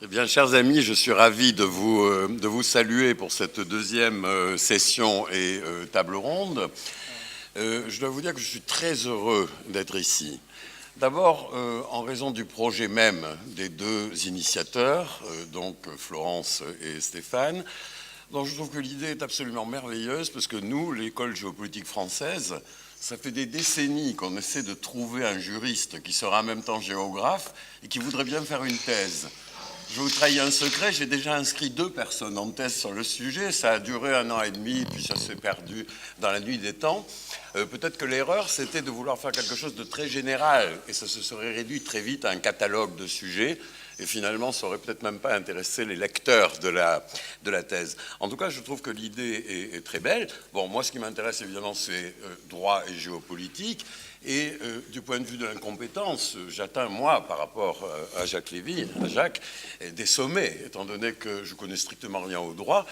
Eh bien, chers amis, je suis ravi de vous saluer pour cette deuxième session et table ronde. Je dois vous dire que je suis très heureux d'être ici. D'abord, en raison du projet même des deux initiateurs, donc Florence et Stéphane, dont je trouve que l'idée est absolument merveilleuse, parce que nous, l'école géopolitique française, ça fait des décennies qu'on essaie de trouver un juriste qui sera en même temps géographe et qui voudrait bien faire une thèse. Je vous trahis un secret, j'ai déjà inscrit 2 personnes en thèse sur le sujet. Ça a duré 1 an et demi, puis ça s'est perdu dans la nuit des temps. Peut-être que l'erreur, c'était de vouloir faire quelque chose de très général, et ça se serait réduit très vite à un catalogue de sujets, et finalement, ça aurait peut-être même pas intéressé les lecteurs de la thèse. En tout cas, je trouve que l'idée est très belle. Bon, moi, ce qui m'intéresse, évidemment, c'est droit et géopolitique. Et du point de vue de l'incompétence, j'atteins, moi, par rapport à Jacques Lévy, à Jacques, des sommets, étant donné que je connais strictement rien au droit,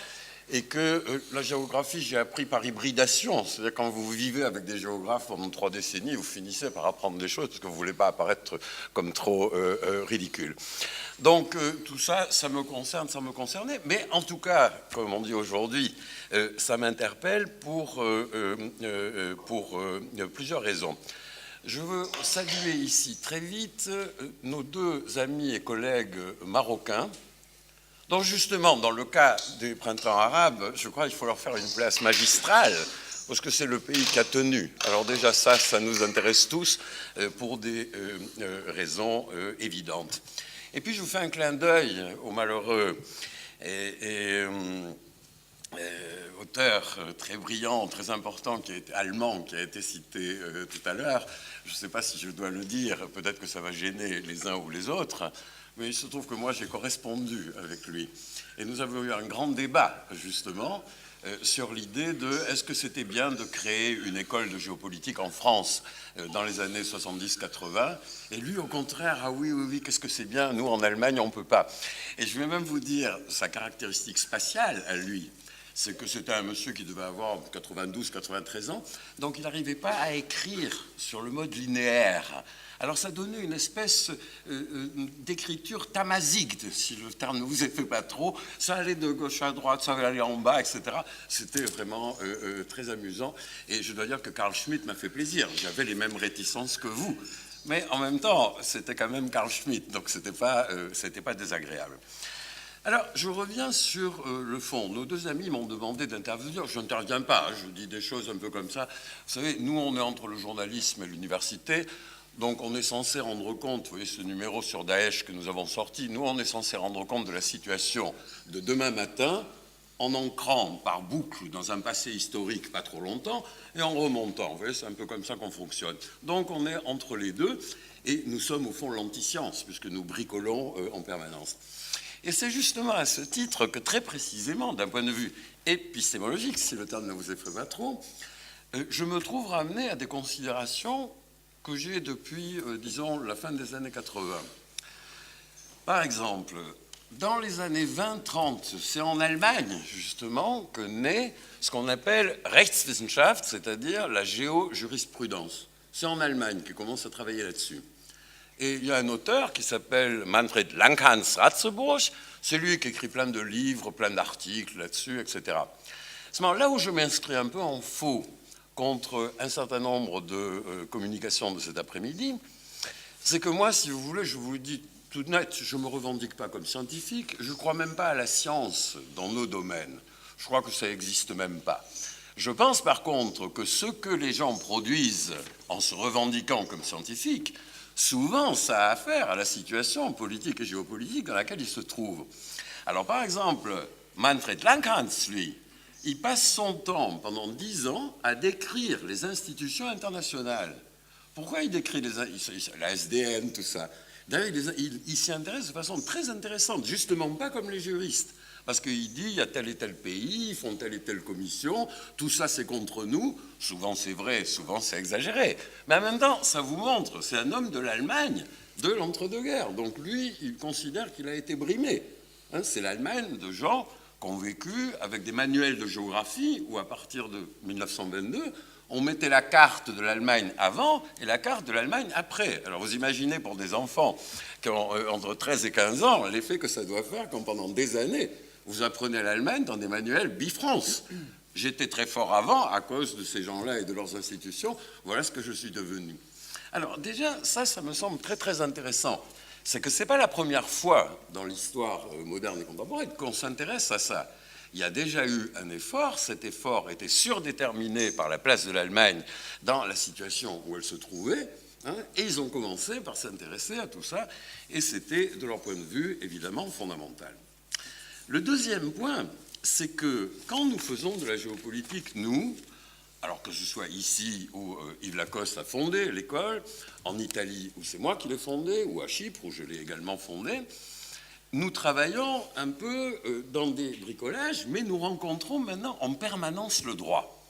et que la géographie, j'ai appris par hybridation. C'est-à-dire quand vous vivez avec des géographes pendant 3 décennies, vous finissez par apprendre des choses, parce que vous ne voulez pas apparaître comme trop ridicule. Donc tout ça, ça me concerne, ça me concernait. Mais en tout cas, comme on dit aujourd'hui, ça m'interpelle pour plusieurs raisons. Je veux saluer ici très vite nos 2 amis et collègues marocains, dont justement, dans le cas des printemps arabes, je crois qu'il faut leur faire une place magistrale, parce que c'est le pays qui a tenu. Alors déjà ça nous intéresse tous pour des raisons évidentes. Et puis je vous fais un clin d'œil au malheureux auteur très brillant, très important, qui est allemand, qui a été cité tout à l'heure. Je ne sais pas si je dois le dire, peut-être que ça va gêner les uns ou les autres, mais il se trouve que moi j'ai correspondu avec lui. Et nous avons eu un grand débat, justement, sur l'idée de est-ce que c'était bien de créer une école de géopolitique en France dans les années 70-80, et lui au contraire, ah oui, oui, oui, qu'est-ce que c'est bien, nous en Allemagne on ne peut pas. Et je vais même vous dire sa caractéristique spatiale à lui, c'est que c'était un monsieur qui devait avoir 92-93 ans, donc il n'arrivait pas à écrire sur le mode linéaire. Alors ça donnait une espèce d'écriture tamazique, si le terme ne vous effraie pas trop. Ça allait de gauche à droite, ça allait en bas, etc. C'était vraiment très amusant. Et je dois dire que Carl Schmitt m'a fait plaisir. J'avais les mêmes réticences que vous. Mais en même temps, c'était quand même Carl Schmitt, donc c'était pas désagréable. Alors, je reviens sur le fond. Nos 2 amis m'ont demandé d'intervenir. Je n'interviens pas, hein, je dis des choses un peu comme ça. Vous savez, nous, on est entre le journalisme et l'université. Donc on est censé rendre compte, vous voyez ce numéro sur Daesh que nous avons sorti, nous on est censé rendre compte de la situation de demain matin en ancrant par boucle dans un passé historique pas trop longtemps et en remontant. Vous voyez, c'est un peu comme ça qu'on fonctionne. Donc on est entre les deux et nous sommes au fond l'anti-science puisque nous bricolons en permanence. Et c'est justement à ce titre que très précisément, d'un point de vue épistémologique, si le terme ne vous effraie pas trop, je me trouve ramené à des considérations que j'ai depuis, disons, la fin des années 80. Par exemple, dans les années 20-30, c'est en Allemagne, justement, que naît ce qu'on appelle Rechtswissenschaft, c'est-à-dire la géojurisprudence. C'est en Allemagne qu'ils commencent à travailler là-dessus. Et il y a un auteur qui s'appelle Manfred Langhans Ratzeburg, c'est lui qui écrit plein de livres, plein d'articles là-dessus, etc. Seulement, là où je m'inscris un peu en faux contre un certain nombre de communications de cet après-midi, c'est que moi, si vous voulez, je vous le dis tout net, je ne me revendique pas comme scientifique, je ne crois même pas à la science dans nos domaines. Je crois que ça n'existe même pas. Je pense par contre que ce que les gens produisent en se revendiquant comme scientifiques, souvent ça a affaire à la situation politique et géopolitique dans laquelle ils se trouvent. Alors par exemple, Manfred Langhans, lui, il passe son temps, pendant 10 ans, à décrire les institutions internationales. Pourquoi il décrit la SDN, tout ça? D'ailleurs, il s'y intéresse de façon très intéressante, justement pas comme les juristes. Parce qu'il dit, il y a tel et tel pays, ils font telle et telle commission, tout ça c'est contre nous. Souvent c'est vrai, souvent c'est exagéré. Mais en même temps, ça vous montre, c'est un homme de l'Allemagne de l'entre-deux-guerres. Donc lui, il considère qu'il a été brimé. Hein, c'est l'Allemagne de gens qui ont vécu avec des manuels de géographie où, à partir de 1922, on mettait la carte de l'Allemagne avant et la carte de l'Allemagne après. Alors vous imaginez pour des enfants qui ont entre 13 et 15 ans l'effet que ça doit faire quand pendant des années vous apprenez l'Allemagne dans des manuels bifrance. J'étais très fort avant à cause de ces gens-là et de leurs institutions. Voilà ce que je suis devenu. Alors déjà, ça me semble très très intéressant. C'est que ce n'est pas la première fois dans l'histoire moderne et contemporaine qu'on s'intéresse à ça. Il y a déjà eu un effort. Cet effort était surdéterminé par la place de l'Allemagne dans la situation où elle se trouvait. Et ils ont commencé par s'intéresser à tout ça. Et c'était, de leur point de vue, évidemment fondamental. Le deuxième point, c'est que quand nous faisons de la géopolitique, nous, alors que ce soit ici où Yves Lacoste a fondé l'école, en Italie où c'est moi qui l'ai fondée, ou à Chypre où je l'ai également fondée, nous travaillons un peu dans des bricolages, mais nous rencontrons maintenant en permanence le droit.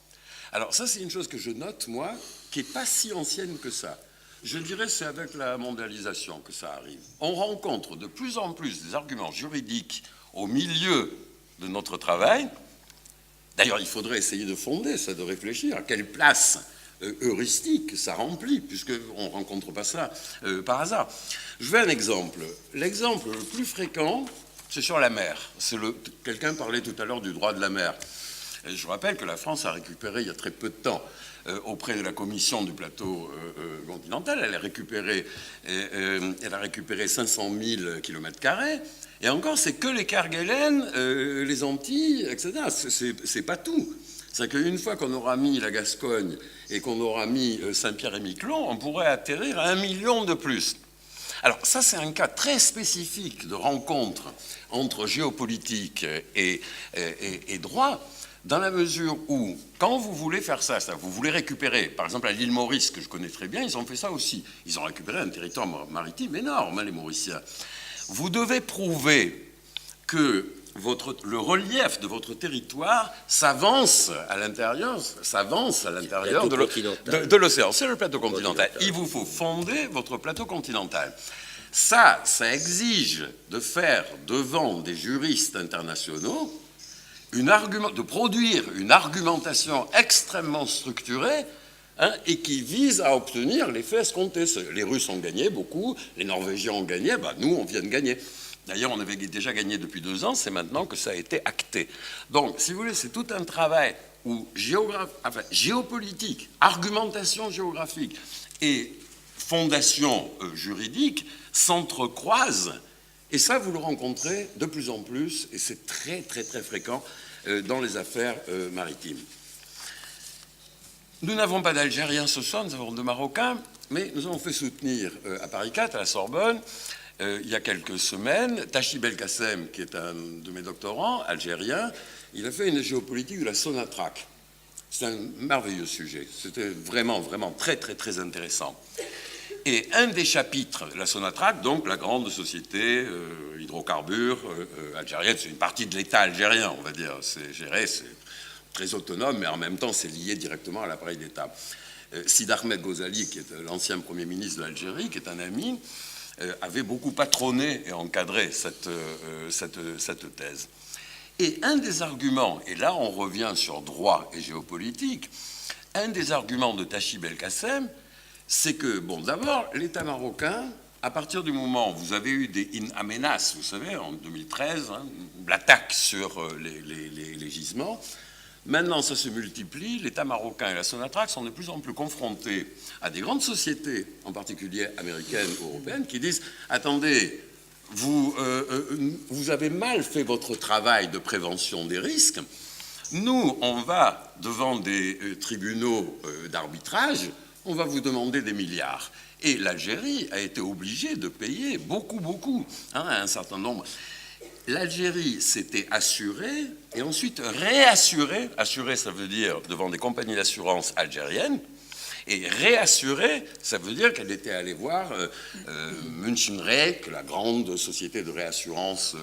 Alors ça, c'est une chose que je note, moi, qui n'est pas si ancienne que ça. Je dirais que c'est avec la mondialisation que ça arrive. On rencontre de plus en plus des arguments juridiques au milieu de notre travail. D'ailleurs, il faudrait essayer de fonder ça, de réfléchir à quelle place heuristique ça remplit, puisqu'on ne rencontre pas ça par hasard. Je veux un exemple. L'exemple le plus fréquent, c'est sur la mer. Quelqu'un parlait tout à l'heure du droit de la mer. Et je rappelle que la France a récupéré, il y a très peu de temps, auprès de la commission du plateau continental, elle a récupéré 500 000 km². Et encore, c'est que les Kerguelen, les Antilles, etc. C'est pas tout. C'est qu'une fois qu'on aura mis la Gascogne et qu'on aura mis Saint-Pierre-et-Miquelon, on pourrait atterrir à 1 million de plus. Alors ça, c'est un cas très spécifique de rencontre entre géopolitique et droit, dans la mesure où, quand vous voulez faire ça, vous voulez récupérer, par exemple à l'île Maurice, que je connais très bien, ils ont fait ça aussi. Ils ont récupéré un territoire maritime énorme, les Mauriciens. Vous devez prouver que le relief de votre territoire s'avance à l'intérieur de l'océan. C'est le plateau continental. Il vous faut fonder votre plateau continental. Ça exige de faire devant des juristes internationaux de produire une argumentation extrêmement structurée et qui vise à obtenir l'effet escompté. Les Russes ont gagné beaucoup, les Norvégiens ont gagné, nous, on vient de gagner. D'ailleurs, on avait déjà gagné depuis 2 ans, c'est maintenant que ça a été acté. Donc, si vous voulez, c'est tout un travail où géopolitique, argumentation géographique et fondation juridique s'entrecroisent. Et ça, vous le rencontrez de plus en plus, et c'est très, très, très fréquent dans les affaires maritimes. Nous n'avons pas d'Algériens ce soir, nous avons de Marocains, mais nous avons fait soutenir à Paris 4, à la Sorbonne, il y a quelques semaines, Tachi Belkacem, qui est un de mes doctorants, algérien, il a fait une géopolitique de la Sonatrach. C'est un merveilleux sujet. C'était vraiment, vraiment très, très, très intéressant. Et un des chapitres de la Sonatrach, donc la grande société hydrocarbures algérienne, c'est une partie de l'État algérien, on va dire, c'est géré, c'est très autonome, mais en même temps, c'est lié directement à l'appareil d'État. Sid Ahmed Ghazali, qui est l'ancien Premier ministre de l'Algérie, qui est un ami, avait beaucoup patronné et encadré cette thèse. Et un des arguments, et là on revient sur droit et géopolitique, un des arguments de Tachi Belkacem, c'est que, d'abord, l'État marocain, à partir du moment où vous avez eu des amenas, vous savez, en 2013, l'attaque sur les gisements, maintenant ça se multiplie, l'État marocain et la Sonatrach sont de plus en plus confrontés à des grandes sociétés, en particulier américaines ou européennes, qui disent « Attendez, vous avez mal fait votre travail de prévention des risques. Nous, on va devant des tribunaux d'arbitrage, on va vous demander des milliards. » Et l'Algérie a été obligée de payer beaucoup, un certain nombre. L'Algérie s'était assurée et ensuite réassurée. Assurée, ça veut dire devant des compagnies d'assurance algériennes. Et réassurée, ça veut dire qu'elle était allée voir München Re, la grande société de réassurance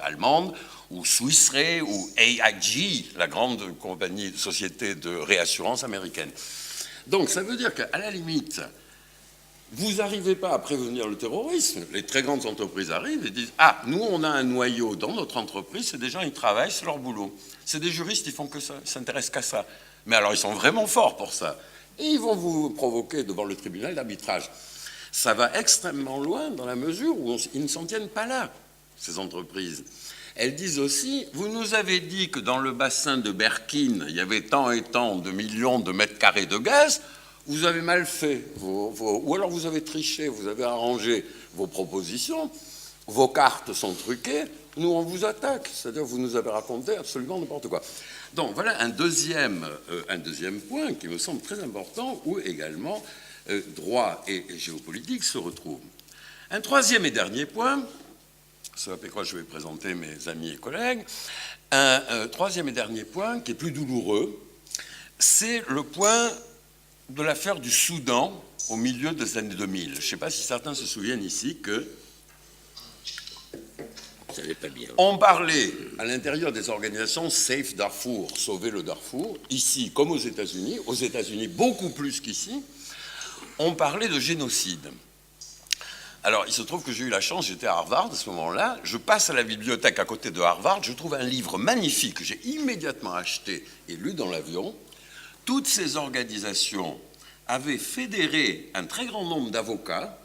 allemande, ou Swiss Re, ou AIG, la grande société de réassurance américaine. Donc ça veut dire qu'à la limite, vous n'arrivez pas à prévenir le terrorisme. Les très grandes entreprises arrivent et disent « Ah, nous, on a un noyau dans notre entreprise, c'est des gens, ils travaillent, c'est leur boulot. C'est des juristes, ils font que ça, ils s'intéressent qu'à ça. Mais alors, ils sont vraiment forts pour ça. Et ils vont vous provoquer devant le tribunal d'arbitrage. Ça va extrêmement loin dans la mesure où ils ne s'en tiennent pas là, ces entreprises. Elles disent aussi, vous nous avez dit que dans le bassin de Berkine, il y avait tant et tant de millions de mètres carrés de gaz, vous avez mal fait, ou alors vous avez triché, vous avez arrangé vos propositions, vos cartes sont truquées, nous on vous attaque, c'est-à-dire vous nous avez raconté absolument n'importe quoi. Donc voilà un deuxième point qui me semble très important, où également droit et géopolitique se retrouvent. Un troisième et dernier point, ce après quoi je vais présenter mes amis et collègues, un troisième et dernier point qui est plus douloureux, c'est le point de l'affaire du Soudan au milieu des années 2000. Je ne sais pas si certains se souviennent ici que ça n'est pas bien. On parlait à l'intérieur des organisations Safe Darfour, sauver le Darfour, ici comme aux États-Unis beaucoup plus qu'ici, on parlait de génocide. Alors, il se trouve que j'ai eu la chance, j'étais à Harvard à ce moment-là, je passe à la bibliothèque à côté de Harvard, je trouve un livre magnifique que j'ai immédiatement acheté et lu dans l'avion. Toutes ces organisations avaient fédéré un très grand nombre d'avocats.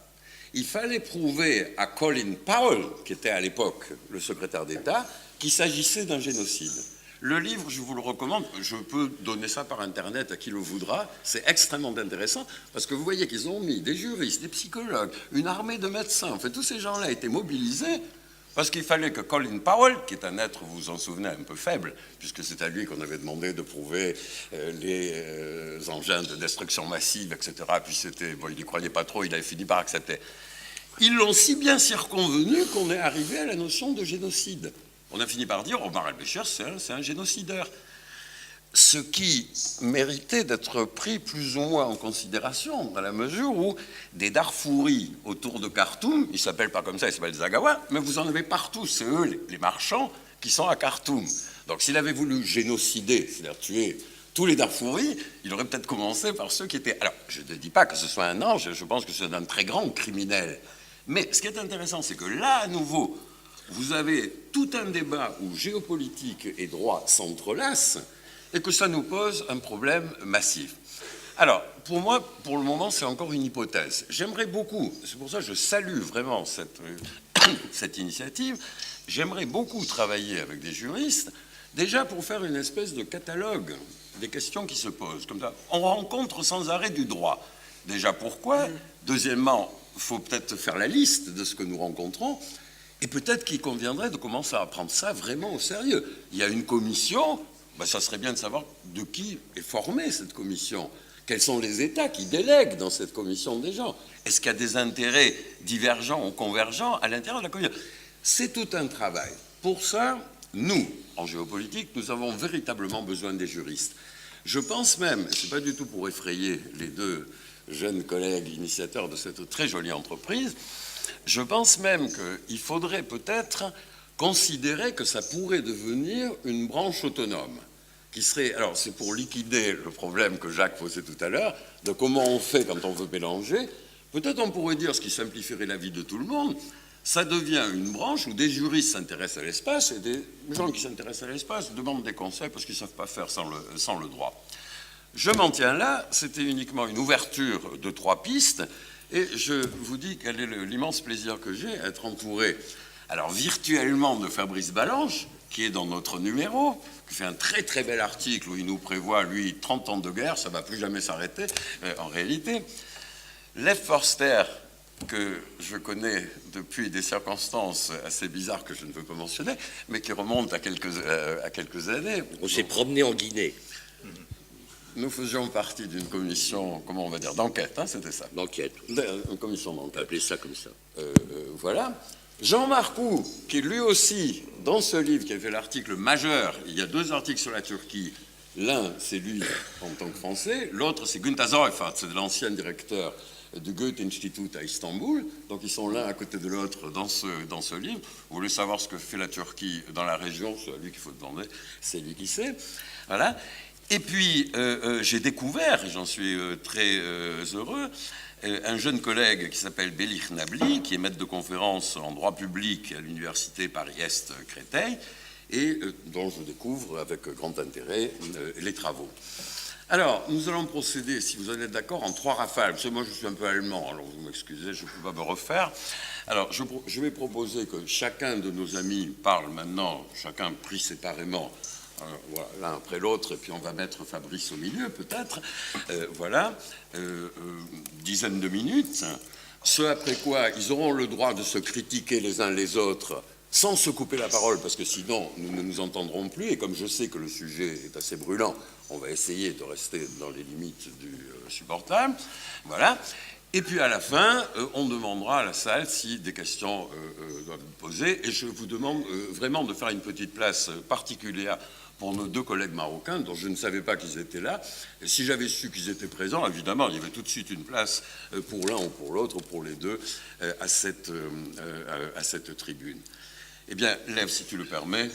Il fallait prouver à Colin Powell, qui était à l'époque le secrétaire d'État, qu'il s'agissait d'un génocide. Le livre, je vous le recommande, je peux donner ça par Internet à qui le voudra, c'est extrêmement intéressant, parce que vous voyez qu'ils ont mis des juristes, des psychologues, une armée de médecins, en fait, tous ces gens-là étaient mobilisés, parce qu'il fallait que Colin Powell, qui est un être, vous vous en souvenez, un peu faible, puisque c'est à lui qu'on avait demandé de prouver les engins de destruction massive, etc., puis bon, il n'y croyait pas trop, il avait fini par accepter. Ils l'ont si bien circonvenu qu'on est arrivé à la notion de génocide. On a fini par dire, Omar el-Béchir, c'est un génocidaire. Ce qui méritait d'être pris plus ou moins en considération, dans la mesure où des Darfouris autour de Khartoum, ils ne s'appellent pas comme ça, ils s'appellent Zaghawa, mais vous en avez partout, c'est eux, les marchands, qui sont à Khartoum. Donc s'il avait voulu génocider, c'est-à-dire tuer tous les Darfouris, il aurait peut-être commencé par ceux qui étaient... Alors, je ne dis pas que ce soit un ange, je pense que c'est un très grand criminel. Mais ce qui est intéressant, c'est que là, à nouveau, vous avez tout un débat où géopolitique et droit s'entrelacent et que ça nous pose un problème massif. Alors, pour moi, pour le moment, c'est encore une hypothèse. J'aimerais beaucoup, c'est pour ça que je salue vraiment cette initiative, j'aimerais beaucoup travailler avec des juristes, déjà pour faire une espèce de catalogue des questions qui se posent. Comme ça, on rencontre sans arrêt du droit. Déjà, pourquoi ? Deuxièmement, il faut peut-être faire la liste de ce que nous rencontrons. Et peut-être qu'il conviendrait de commencer à prendre ça vraiment au sérieux. Il y a une commission, ça serait bien de savoir de qui est formée cette commission. Quels sont les États qui délèguent dans cette commission des gens? Est-ce qu'il y a des intérêts divergents ou convergents à l'intérieur de la commission? C'est tout un travail. Pour ça, nous, en géopolitique, nous avons véritablement besoin des juristes. Je pense même, ce n'est pas du tout pour effrayer les deux jeunes collègues initiateurs de cette très jolie entreprise, je pense même qu'il faudrait peut-être considérer que ça pourrait devenir une branche autonome, qui serait... Alors, c'est pour liquider le problème que Jacques posait tout à l'heure, de comment on fait quand on veut mélanger. Peut-être on pourrait dire, ce qui simplifierait la vie de tout le monde, ça devient une branche où des juristes s'intéressent à l'espace et des gens qui s'intéressent à l'espace demandent des conseils parce qu'ils ne savent pas faire sans le droit. Je m'en tiens là, c'était uniquement une ouverture de 3 pistes. Et je vous dis quel est l'immense plaisir que j'ai à être entouré, alors virtuellement, de Fabrice Balanche, qui est dans notre numéro, qui fait un très très bel article où il nous prévoit, lui, 30 ans de guerre, ça ne va plus jamais s'arrêter, en réalité. Lev Forster, que je connais depuis des circonstances assez bizarres que je ne veux pas mentionner, mais qui remontent à quelques années. On s'est promené en Guinée. Nous faisions partie d'une commission, comment on va dire, d'enquête, hein, c'était ça. D'enquête. Une commission d'enquête. Appelez ça comme ça. Voilà. Jean Marcoux, qui lui aussi, dans ce livre, qui a fait l'article majeur, il y a 2 articles sur la Turquie. L'un, c'est lui en tant que Français. L'autre, c'est Günter Seuffert, c'est l'ancien directeur du Goethe-Institut à Istanbul. Donc ils sont l'un à côté de l'autre dans ce livre. Vous voulez savoir ce que fait la Turquie dans la région, c'est à lui qu'il faut demander, c'est lui qui sait. Voilà. Et puis, j'ai découvert, et j'en suis très heureux, un jeune collègue qui s'appelle Belich Nabli, qui est maître de conférence en droit public à l'université Paris-Est Créteil, et dont je découvre avec grand intérêt les travaux. Alors, nous allons procéder, si vous en êtes d'accord, en 3 rafales. Parce que moi, je suis un peu allemand, alors vous m'excusez, je ne peux pas me refaire. Alors, je vais proposer que chacun de nos amis parle maintenant, chacun pris séparément, voilà, l'un après l'autre, et puis on va mettre Fabrice au milieu, peut-être. Voilà, dizaine de minutes. Ce après quoi, ils auront le droit de se critiquer les uns les autres sans se couper la parole, parce que sinon, nous ne nous entendrons plus. Et comme je sais que le sujet est assez brûlant, on va essayer de rester dans les limites du supportable. Voilà. Et puis à la fin, on demandera à la salle si des questions doivent être posées. Et je vous demande vraiment de faire une petite place particulière pour nos 2 collègues marocains, dont je ne savais pas qu'ils étaient là. Et si j'avais su qu'ils étaient présents, évidemment, il y avait tout de suite une place pour l'un ou pour l'autre, ou pour les deux, à cette tribune. Eh bien, Lève, si tu le permets.